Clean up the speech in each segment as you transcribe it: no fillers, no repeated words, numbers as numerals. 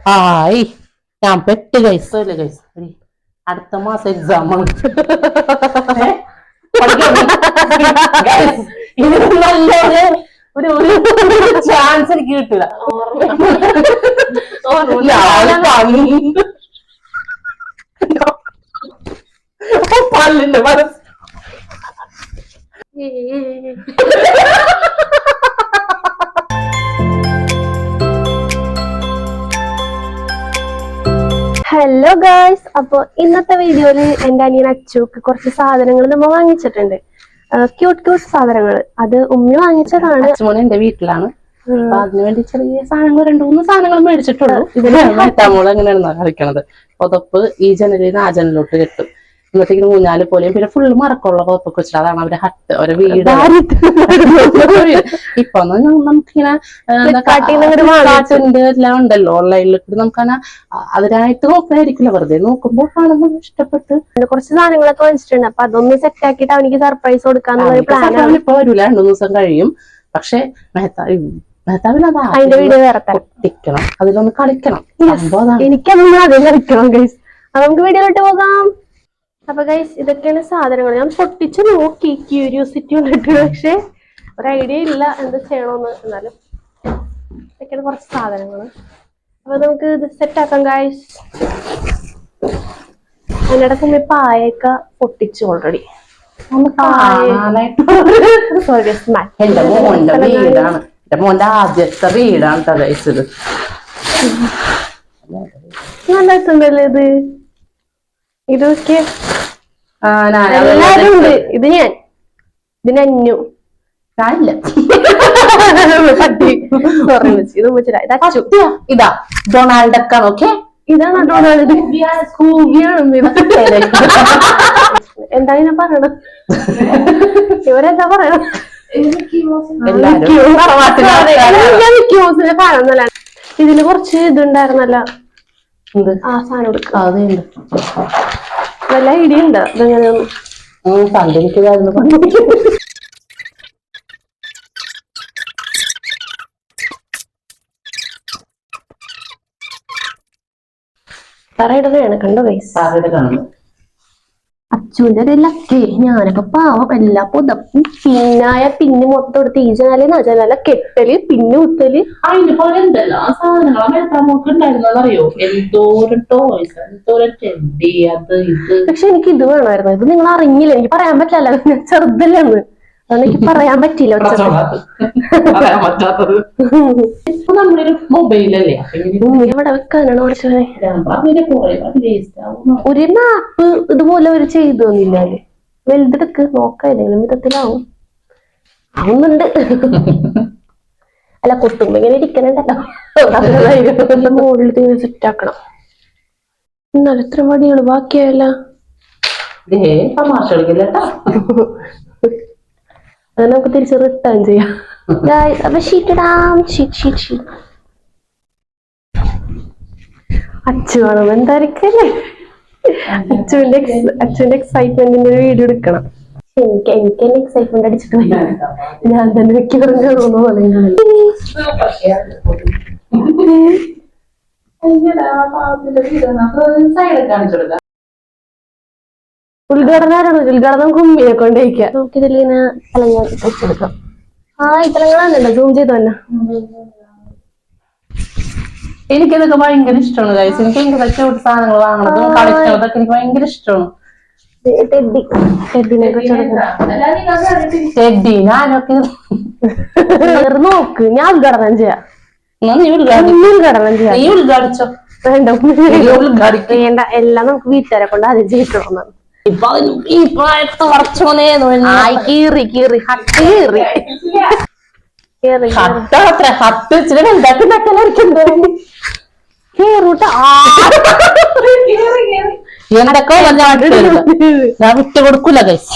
ആയി ഞാൻ പെട്ട് കൈസല്ലേ കൈസ് അടുത്ത മാസം എക്സാം ആണ്. നല്ലൊരു ഒരു ചാൻസ് എനിക്ക് കിട്ടില്ല. പല്ലിന്റെ മനസ്സ് ഹലോ ഗായ്സ്, അപ്പൊ ഇന്നത്തെ വീഡിയോയില് എന്റെ അനിയൻ അച്ചുക്ക് കുറച്ച് സാധനങ്ങൾ നമ്മൾ വാങ്ങിച്ചിട്ടുണ്ട്. ക്യൂട്ട് സാധനങ്ങൾ. അത് ഉമ്മി വാങ്ങിച്ചതാണ്. അച്ചുമോൻ എന്റെ വീട്ടിലാണ്. അപ്പൊ അതിനു വേണ്ടി ചെറിയ സാധനങ്ങൾ 2-3 സാധനങ്ങൾ മേടിച്ചിട്ടുള്ളൂ. ഇതിന് മോള് എങ്ങനെയാണെന്നാ കളിക്കണത്. പുതപ്പ് ഈ ജനലിൽ നിന്ന് ആ ജനലിലോട്ട് കെട്ടും. ഇന്നത്തേക്ക് ഊഞ്ഞാല് പോലെയും പിന്നെ ഫുള്ള് മറക്കമുള്ള പുതപ്പൊക്കെ വെച്ചിട്ട് അതാണ് അവരുടെ ഹട്ട്, അവരുടെ വീട്. ഇപ്പൊ നമുക്കിങ്ങനെ എല്ലാം ഉണ്ടല്ലോ ഓൺലൈനിൽ. നമുക്കങ്ങനെ അതിനായിട്ട് നോക്കായിരിക്കില്ല, വെറുതെ നോക്കുമ്പോൾ കാണുമ്പോൾ ഇഷ്ടപ്പെട്ട് കുറച്ച് സാധനങ്ങളൊക്കെ വാങ്ങിച്ചിട്ടുണ്ട്. അപ്പൊ അതൊന്ന് സെറ്റ് ആക്കിയിട്ട് അവനിക്ക് സർപ്രൈസ് കൊടുക്കാന്നുള്ള പ്ലാൻ. ഇപ്പൊ വരൂല, 2 ദിവസം കഴിയും. പക്ഷെ അതിന്റെ വീഡിയോ വേറെ കളിക്കണം, അതിലൊന്ന് കളിക്കണം. എനിക്കതൊന്നും അതിൽ കളിക്കണം ഗൈസ്. അപ്പൊ നമുക്ക് വീഡിയോയിലോട്ട് പോകാം. അപ്പൊ ഗൈസ്, ഇതൊക്കെയാണ് സാധനങ്ങൾ. ഞാൻ പൊട്ടിച്ച് നോക്കി ക്യൂരിയോസിറ്റി കൊണ്ടിട്ട്, പക്ഷെ ഒരു ഐഡിയ ഇല്ല എന്താ ചെയ്യണോന്ന്. എന്നാലും ഇതൊക്കെയാണ് കുറച്ച് സാധനങ്ങൾ. അപ്പൊ നമുക്ക് ഇത് സെറ്റ് ആക്കാം ഗൈസ്. അതിനിടയ്ക്ക് പായൊക്കെ പൊട്ടിച്ചു ഓൾറെഡി. മോന്റെ ആദ്യത്തെ വീടാണ് കഴിച്ചത്. നല്ല രസമുണ്ടല്ലേ ഇത്. ഇതൊക്കെ എല്ലാരും ഉണ്ട്. ഇത് ഇതിനു കാണില്ല. ഇതാ ഡൊണാൾഡ് ഒക്കെ. ഓക്കെ, ഇതാണ് ഡൊണാൾഡ്. സ്കൂബിയാണ്. എന്താ ഞാൻ പറയണത്? ഇവരെന്താ പറയണത്? ഇതിന് കുറച്ച് ഇതുണ്ടായിരുന്നല്ല, ആ സാധനം എടുക്കാം. നല്ല ഐഡിയ ഉണ്ട് ഇതെങ്ങനെയൊന്നും. തറയിടുന്നതാണ്. കണ്ടോ ഗൈസ്? അച്ചുവിന്റെ ഒരു ലക്കേ. ഞാനൊക്കെ പാവം. എല്ലാ പുതപ്പും പിന്നെ മൊത്തം എടുത്ത് ഈ ജനാല കെട്ടല്, പിന്നെ കുത്തല്. അതിന് പോലെ എന്തെല്ലാം സാധനങ്ങളറിയോ? എന്തോരം ടോയ്സ്, എന്തോരം ചെടി, അത് ഇത്. പക്ഷെ എനിക്ക് ഇത് വേണമായിരുന്നു. ഇത് നിങ്ങൾ അറിഞ്ഞില്ല. എനിക്ക് പറയാൻ പറ്റില്ല, ഞാൻ ചെറുതല്ലെന്ന്. അതെനിക്ക് പറയാൻ പറ്റില്ല. നമ്മളൊരു മൊബൈലല്ലേ ഇവിടെ വെക്കാനാണ് കുറച്ച്. ഒരു മാപ്പ് ഇതുപോലെ ഒരു ചെയ്തു തന്നില്ലാല്. വലുതെടുക്ക് നോക്കാം, ഏതെങ്കിലും വിധത്തിലാവും. ആവുന്നുണ്ട്. അല്ല, കൊട്ടുമ്പോ ഇങ്ങനെ ഇരിക്കണുണ്ടല്ലോ. മുകളിൽ തീരെ സെറ്റ് ആക്കണം. എന്നാലും ഇത്ര മടികള് ബാക്കിയായല്ല. അത് നമുക്ക് തിരിച്ച് റിട്ടേൺ ചെയ്യാം. അപ്പൊ ഷീറ്റിടാം. ഷീറ്റ് അച്ചു വേണം എന്തായിരിക്കല്ലേ. അച്ഛന്റെ എക്സൈറ്റ്മെന്റിന്റെ ഒരു വീഡിയോ എടുക്കണം. എനിക്ക് തന്നെ എക്സൈറ്റ്മെന്റ് അടിച്ചിട്ട് ഞാൻ തന്നെ വെക്കാറുണ്ടോന്ന് പറയുന്നത്. ഉദ്ഘാടനം കുമ്മിനെ കൊണ്ടേക്കാം. നമുക്കിതിലിങ്ങനെ തലങ്ങൾ വെച്ചെടുക്കാം. ഇത്തലങ്ങളാണല്ലോ സൂം ചെയ്ത് തന്നെ. എനിക്കിതൊക്കെ ഭയങ്കര ഇഷ്ടമാണ് ഗൈസ്. എനിക്ക് ക്യൂട്ട് സാധനങ്ങൾ വാങ്ങണതും കളിക്കണതൊക്കെ എനിക്ക് ഭയങ്കര ഇഷ്ടമാണ്. നോക്ക്, ഞാൻ ഉദ്ഘാടനം ചെയ്യാം. ഉദ്ഘാടിച്ചോ? വേണ്ട, എല്ലാം നമുക്ക് വീട്ടുകാരെ കൊണ്ട് ആദ്യം ചെയ്യിക്കണം. ഈ പ്രായത്തെ കീറി എന്തൊക്കെ ഞാൻ വിട്ടു കൊടുക്കൂല ഗൈസ്.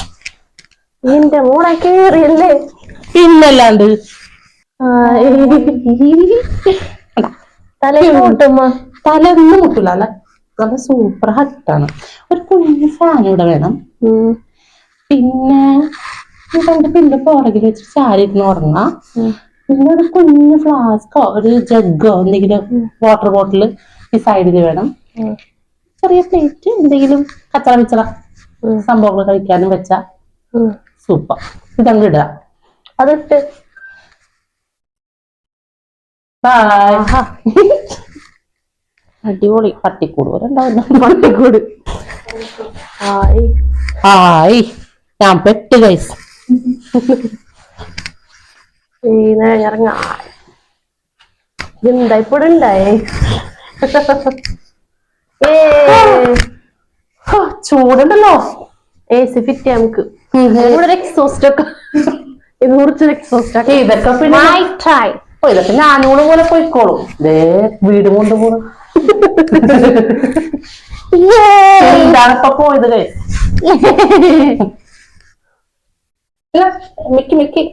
എന്റെ മോളെ കേറിയല്ലേ. പിന്നല്ലാണ്ട് തലയൊന്നും മുട്ടില്ല. നല്ല സൂപ്പർ ഹട്ടാണ്. ഒരു കുഞ്ഞു ഫാൻ ഇവിടെ വേണം. പിന്നെ 2 പില്ല് പുറകിൽ വെച്ച് ചാരി ഇരുന്ന് ഉറങ്ങാം. പിന്നെ ഒരു കുഞ്ഞു ഫ്ലാസ്കോ ഒരു ജഗ്ഗോ എന്തെങ്കിലും വാട്ടർ ബോട്ടിൽ ഈ സൈഡിൽ വേണം. ചെറിയ പ്ലേറ്റ് എന്തെങ്കിലും കച്ചറ വിച്ചറ സംഭവങ്ങൾ കഴിക്കാനും വെച്ചാ സൂപ്പർ. ഇതങ്ങ് ഇടുക. അതിട്ട് അടിപൊളി. പട്ടിക്കൂട് പോലെ ഉണ്ടാവില്ല. പട്ടിക്കൂട്. ഹായ് ഞാൻ പെട്ട് ഗൈസ്. ഇറങ്ങാ എന്താ ഇപ്പോഴും ഉണ്ടായേ. ചൂടുണ്ടല്ലോ. AC ഫിറ്റ് നമുക്ക് ഇവിടെ എക്സോസ്റ്റ് ഒക്കെ ഇത് കുറച്ച് എക്സോസ്റ്റ് ഒക്കെ. ഇതൊക്കെ പിന്നെ ഇതൊക്കെ ഞാനൂടെ പോലെ പോയിക്കോളും. വീട് കൊണ്ടുപോകും. ഇതാണിപ്പോ പോയത് ഗൈസ്. Mickey Mickey.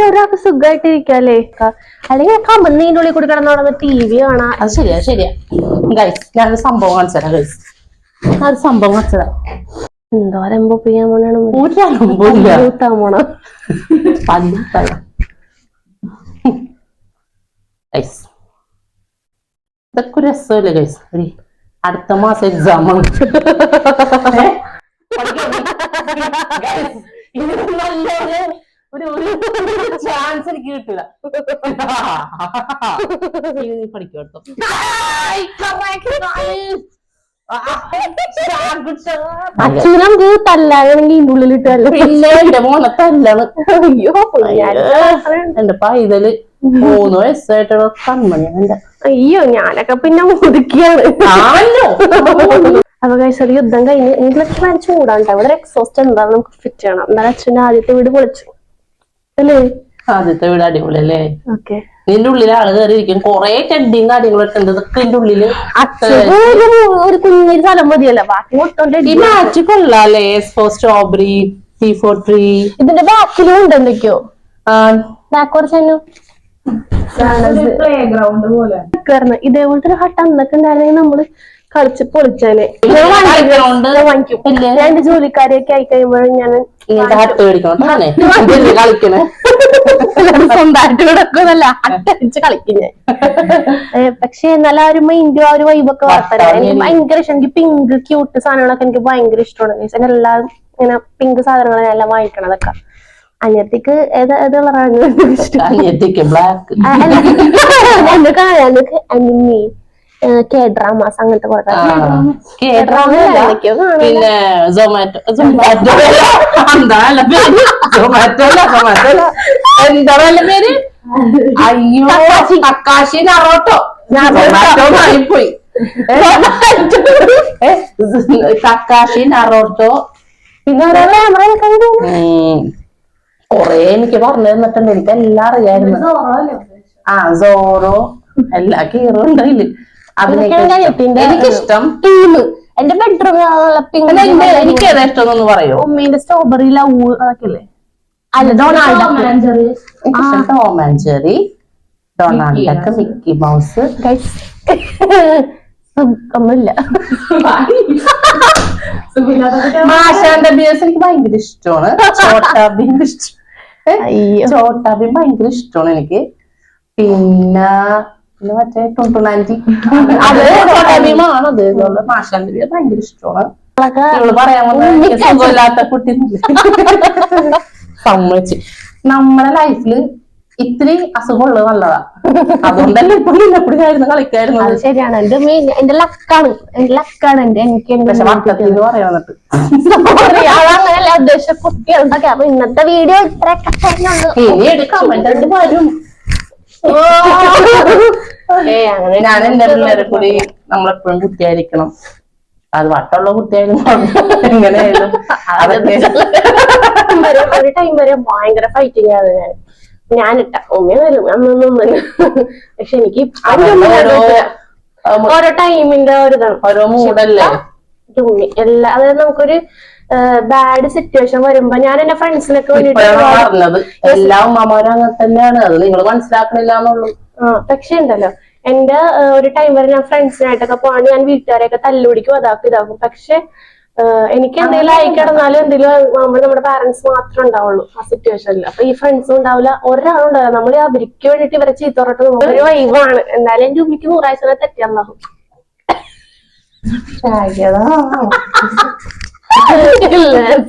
ഒരാൾക്ക് സുഖമായിട്ടിരിക്കല്ലേ. അല്ലെങ്കിൽ കമ്പന്നീന്റെ ഉള്ളിൽ കൂടി കിടന്നോടുന്ന TV കാണാം. അത് ശരിയാ ശരിയാ ഗൈസ്. ഞാനൊരു സംഭവം കാണിച്ചതാ ഗൈസ്. അത് സംഭവം കാണിച്ചതാ. എന്തോ അരമ്പോ ചെയ്യാൻ പോണ ഇതൊക്കെ രസമല്ലേ ഗൈസ്. അടുത്ത മാസം എക്സാം ആണ്. ഒരു ചാൻസ് എനിക്ക് കിട്ടില്ല. നീ പഠിക്കട്ടോ. നമുക്ക് തല്ലാണെങ്കിൽ ഇതിന്റെ ഉള്ളിലിട്ടല്ലേ. പിന്നെ എന്റെ മോനെ തല്ലാണ്. അയ്യോ എന്റെ പൈതല് 3 വയസ്സായിട്ടുള്ള കൺമണിയാണ്. അയ്യോ ഞാനൊക്കെ പിന്നെ മുതുക്കിയാണ്. അപ്പൊ കഴിച്ച യുദ്ധം കഴിഞ്ഞ് ഇതിലൊക്കെ ചൂടാണ്. ഇവിടെ എക്സോസ്റ്റ് എന്താണ് നമുക്ക് ഫിറ്റ് ചെയ്യണം. എന്നാലും അച്ഛൻ്റെ ആദ്യത്തെ വീട് പൊളിച്ചു അല്ലേ. ആദ്യത്തെ വീട് അടിപൊളി അല്ലേ. ഓക്കെ. ഇതിന്റെ ഉള്ളിൽ ആള് കയറിയിരിക്കും. കൊറേ ചെടിയും കാര്യങ്ങളൊക്കെ ഉണ്ട്. ഇതൊക്കെ ഇതിന്റെ ഉള്ളില് ഒരു കുഞ്ഞൊരു സ്ഥലം മതിയല്ല. ബാക്കി മൊത്തം ഈ മാച്ച് കൊള്ളാല്ലേ. Strawberry tree. ഇതിന്റെ ബാക്കിലും ഉണ്ട് എന്തൊക്കെയോ. ബാക്ക് കുറച്ചു പ്ലേ ഗ്രൗണ്ട് പോലെ ഇതേപോലത്തെ ഒരു ഹട്ട് അന്നൊക്കെ ഉണ്ടായിരുന്നെങ്കിൽ നമ്മള് കളിച്ച് പൊളിച്ചാനെ. വാങ്ങിക്കും. ഞാൻ എന്റെ ജോലിക്കാരെയൊക്കെ ആയി കഴിയുമ്പോഴും ഞാൻ ഹട്ട് മേടിക്കണം കളിക്കണേ. സ്വന്തമായിട്ട് കിടക്കുന്നല്ല ഹട്ടടിച്ച് കളിക്കും ഞാൻ. പക്ഷെ എന്നാലും ആ ഒരു മൈൻഡും ആ ഒരു വൈബൊക്കെ വളർത്താൻ എനിക്ക് ഭയങ്കര ഇഷ്ടം. എനിക്ക് പിങ്ക് ക്യൂട്ട് സാധനങ്ങളൊക്കെ എനിക്ക് ഭയങ്കര ഇഷ്ടമാണ്. എല്ലാം ഇങ്ങനെ പിങ്ക് സാധനങ്ങൾ എല്ലാം വാങ്ങിക്കണതൊക്കെ. അനിയത്തിക്ക് ഏതുള്ളതാണ് ഇഷ്ടം. അനിമി K-dramas അങ്ങനത്തെ കുറെ. പിന്നെ സൊമാറ്റോ എന്താ പേര്. അയ്യോ തക്കാശി നറോട്ടോ. പോയി തക്കാശി നറോട്ടോ. പിന്നെ കൊറേ എനിക്ക് പറഞ്ഞു തന്നിട്ടുണ്ട്. എനിക്ക് എല്ലാം അറിയായിരുന്നു. സോറോ എല്ലാ കീറും ഉണ്ടായില്ല. എനിക്കിഷ്ടം ടീം. എന്റെ ബെഡ്റൂം എനിക്ക് ഏതാ ഇഷ്ടം എന്ന് പറയോ. ഉമ്മീന്റെ സ്ട്രോബെറി ലവ് അതൊക്കെ അല്ലേ. അല്ല Donald. Tom and Jerry, Donald duck, Mickey mouse. ഒന്നുമില്ല. മാഷാന്റെ ബിയസ് എനിക്ക് ഭയങ്കര ഇഷ്ടമാണ്. ചോട്ടാബീൻ ഭയങ്കര ഇഷ്ടമാണ് എനിക്ക്. പിന്നെ മറ്റേ ടൊണ്ടുനാൻറ്റി അത് ചോട്ടാബീമാണത്. മാഷാന്റെ ബിയസ് ഭയങ്കര ഇഷ്ടമാണ്. പറയാൻ വന്ന സുഖമില്ലാത്ത കുട്ടി സമ്മതിച്ച്. നമ്മുടെ ലൈഫില് ഇത്തിരി അസുഖമുള്ളത് നല്ലതാ. അതുകൊണ്ടല്ലേ ഇപ്പൊ നിന്നെപ്പിടിയായിരുന്നു കളിക്കായിരുന്നു. അത് ശരിയാണ്. എന്റെ ലക്കാണ്. എനിക്ക് വട്ടത്തിന്ന് പറയാൻ വന്നിട്ട് അതങ്ങനെയല്ല ഉദ്ദേശിച്ച കുട്ടികളുണ്ടൊക്കെ. അപ്പൊ ഇന്നത്തെ വീഡിയോ ഇനി എടുക്കാൻ വരും. ഞാൻ എന്റെ പിള്ളേരെ കൂടി നമ്മളെപ്പോഴും കുട്ടിയായിരിക്കണം. അത് വട്ടമുള്ള കുട്ടിയായാലും എങ്ങനെയായാലും ഒരു ടൈം വരെ ഭയങ്കര ഫൈറ്റിംഗ് ആണ് ഞാനിട്ട ഉമ്മ വരും അന്നൊന്നും. പക്ഷെ എനിക്ക് ഓരോ ടൈമിന്റെ ഒരു ഇതാണ്. ഓരോ മൂടല്ലേ എല്ലാ. അതായത് നമുക്കൊരു ബാഡ് സിറ്റുവേഷൻ വരുമ്പോ ഞാൻ എന്റെ ഫ്രണ്ട്സിനൊക്കെ പറഞ്ഞത് എല്ലാ ഉമ്മമാരും അങ്ങനെ തന്നെയാണ്. അത് നിങ്ങൾ മനസ്സിലാക്കണില്ല എന്നുള്ളൂ. പക്ഷെ ഉണ്ടല്ലോ എന്റെ ഒരു ടൈം വരെ ഞാൻ ഫ്രണ്ട്സിനായിട്ടൊക്കെ പോകാണ്ട് ഞാൻ വീട്ടുകാരെയൊക്കെ തല്ലുപിടിക്കും അതാക്കും ഇതാക്കും. പക്ഷെ എനിക്ക് എന്തെങ്കിലും ആയി കിടന്നാലും എന്തെങ്കിലും നമ്മുടെ പാരന്റ്സ് മാത്രമേ ഉണ്ടാവുള്ളൂ ആ സിറ്റുവേഷനിൽ. അപ്പൊ ഈ ഫ്രണ്ട്സും ഉണ്ടാവില്ല, ഒരാളും ഉണ്ടാവില്ല. നമ്മൾ അവർക്ക് വേണ്ടിട്ട് ഇവരെ ചീത്ത പറഞ്ഞിട്ട് നമുക്കൊരു വൈവാണ്. എന്തായാലും എന്റെ ഉമ്മിക്ക് 100% തെറ്റിയാണ്ടാവും.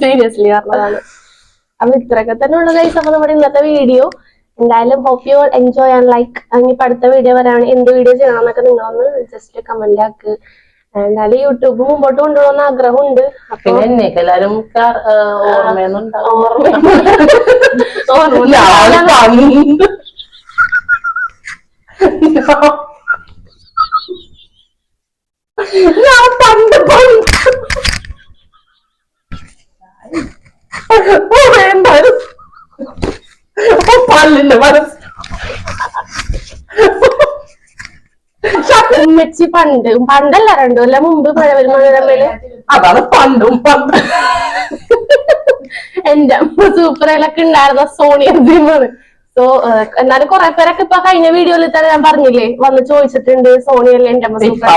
സീരിയസ്ലി പറഞ്ഞതാണ്. അപ്പൊ ഇത്രയൊക്കെ തന്നെ ഉള്ള ഗൈസ്. അപ്പൊ നമ്മുടെ ഇന്നത്തെ വീഡിയോ എന്തായാലും hope you enjoy and like. ഇനിയിപ്പോ അടുത്ത വീഡിയോ വരാണ്, എന്ത് വീഡിയോ ചെയ്യണം എന്നൊക്കെ നിങ്ങളൊന്ന് ജസ്റ്റ് കമന്റ് ആക്ക്. എന്തായാലും യൂട്യൂബ് മുമ്പോട്ട് കൊണ്ടുപോകുന്ന ആഗ്രഹമുണ്ട്. അപ്പൊ എന്നേക്ക് എല്ലാരും പല്ലിന്റെ മനസ്സ് ഉമ്മച്ചി പണ്ടല്ല 2 കൊല്ലം മുമ്പ് മനോരമയില് അതാണ് പണ്ടും എന്റെ അമ്മ സൂപ്പറിലൊക്കെ ഉണ്ടായിരുന്ന സോണിയ ജിമാണ്. സോ എന്നാലും കുറെ പേരൊക്കെ ഇപ്പൊ കഴിഞ്ഞ വീഡിയോയിൽ തന്നെ ഞാൻ പറഞ്ഞില്ലേ, വന്ന് ചോദിച്ചിട്ടുണ്ട് സോണിയല്ലേ എന്റെ അമ്മ സൂപ്പർ.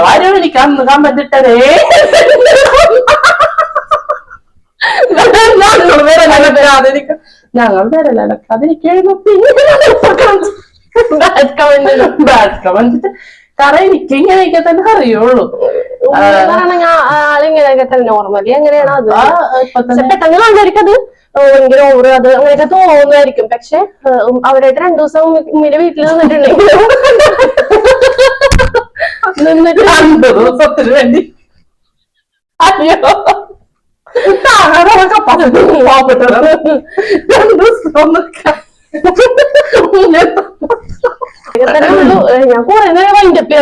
എനിക്ക് അന്ന് കമന്റ് ഇട്ടതേ ഞങ്ങൾ വരല്ല കാരണം എനിക്ക് ഇങ്ങനെയൊക്കെ തന്നെ അറിയുള്ളൂ. ആളിങ്ങനെയൊക്കെ തന്നെ നോർമലി എങ്ങനെയാണ് അത് പെട്ടെന്ന് കാണുമായിരിക്കും അത് ഭയങ്കര ഓവർ അത് അങ്ങനെയൊക്കെ തോന്നുമായിരിക്കും. പക്ഷെ അവരായിട്ട് 2 ദിവസം ഉമ്മയുടെ വീട്ടിൽ നിന്നിട്ടുണ്ടെങ്കിൽ നിന്നിട്ട് 2 ദിവസത്തിന് വേണ്ടി അയ്യോ ഞാൻ കുറെ നേരം വൈൻഡപ്പ്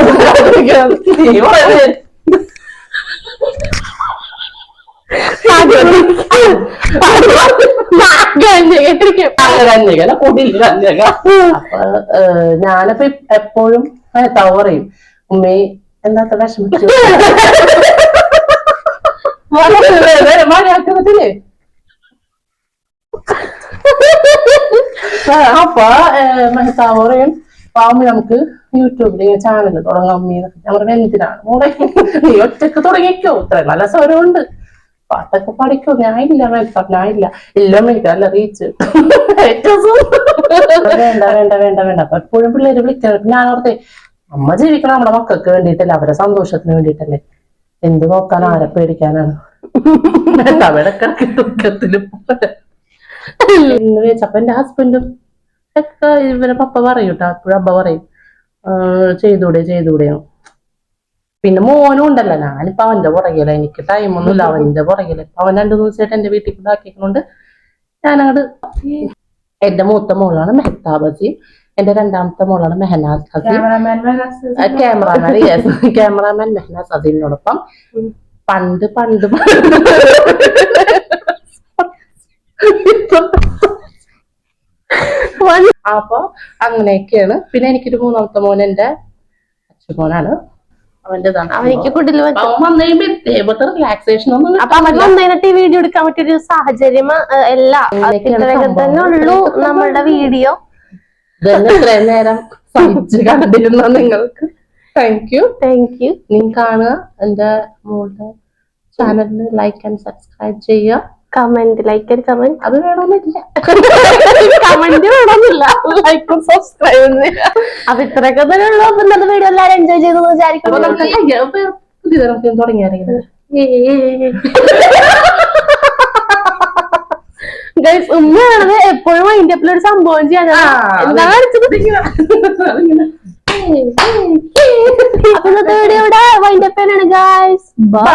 ഞാനപ്പോ എപ്പോഴും പറയും ഉമ്മേ എന്താത്ത വിഷമിച്ചു മഴയാക്കുന്നതില്ലേ. അപ്പൊ മെഹത്താവ് പറയും പാമ്പ് നമുക്ക് യൂട്യൂബിൽ ചാനൽ തുടങ്ങാൻ ഞങ്ങളുടെ എന്തിനാണ് മോളെ നീ ഒറ്റക്ക് തുടങ്ങിക്കോ, ഇത്ര നല്ല സ്വരമുണ്ട്, പാട്ടൊക്കെ പഠിക്കോ. ഞാനില്ല മെഹത്താവ്, ഞാനില്ല എല്ലാം മേടിക്കല്ല റീച്ച് വേണ്ട വേണ്ട വേണ്ട വേണ്ട. അപ്പൊ എപ്പോഴും പിള്ളേര് വിളിക്കണം. ഞാൻ ഓർത്തെ അമ്മ ജീവിക്കണം നമ്മുടെ മക്കൾക്ക് വേണ്ടിയിട്ടല്ലേ, അവരെ സന്തോഷത്തിന് വേണ്ടിയിട്ടല്ലേ, എന്ത് നോക്കാൻ ആരെ പേടിക്കാനാണ്. ദുഃഖത്തില് എന്ന് വെച്ചപ്പോ എന്റെ ഹസ്ബൻഡും ഒക്കെ ഇവരെ പപ്പ പറയും കേട്ടോ, അപ്പോഴും അബ്ബ പറയും ചെയ്തൂടെ. പിന്നെ മോനും ഉണ്ടല്ലോ, ഞാനിപ്പോ അവന്റെ പുറകില, എനിക്ക് ടൈമൊന്നുമില്ല അവന്റെ പുറകില. അവൻ 2 ദിവസമായിട്ട് എന്റെ വീട്ടിൽ കൊണ്ടാക്കിക്കൊണ്ട് ഞാനങ്ങോട്ട്. എന്റെ മൂത്ത മോളാണ് മെഹത്താബ് അസീം, എന്റെ 2ാമത്തെ മോളാണ് മെഹനാസ് അസീം. ക്യാമറാമാൻ മെഹനാസ് അസീമിനോടൊപ്പം പണ്ട് അപ്പൊ അങ്ങനെയൊക്കെയാണ്. പിന്നെ എനിക്കൊരു 3ാമത്തെ മോൻ എന്റെ അച്ഛമോനാണ്, അവന്റേതാണ്. അവനിക്ക് ഫുഡിൽ റിലാക്സേഷൻ ഒന്നും അപ്പൊ അവൻ വന്നതിനകത്ത് വീഡിയോ എടുക്കാൻ പറ്റിയൊരു സാഹചര്യം എല്ലാം തന്നെ ഉള്ളൂ നമ്മളുടെ വീഡിയോ. ഇത്രയും നേരം സഹിച്ച് കണ്ടിരുന്ന നിങ്ങൾക്ക് താങ്ക് യു. നീ കാണുക, എന്റെ മോളുടെ ചാനലിന് ലൈക്ക് ആൻഡ് സബ്സ്ക്രൈബ് ചെയ്യുക. കമന്റ് അത് വേണമെന്നില്ല, കമന്റ് വേണമെന്നില്ല, ലൈക്കും സബ്സ്ക്രൈബ്. അപ്പൊ ഇത്രയൊക്കെ തന്നെ ഉള്ളൂ. അപ്പൊ ഇന്നത്തെ വീഡിയോ എല്ലാവരും എൻജോയ് ചെയ്തു വിചാരിക്കുന്നു. തുടങ്ങിയാരെങ്കിലും ഉമ്മയാണത് എപ്പോഴും മൈൻഡ് അപ്പിൽ ഒരു സംഭവം ചെയ്യാൻ എന്താ കാണിച്ചത്. അപ്പൊ ഇന്നത്തെ വീഡിയോ ഇവിടെ വൈൻഡ് അപ്പ് ആണ് ഗൈസ്. ബൈ.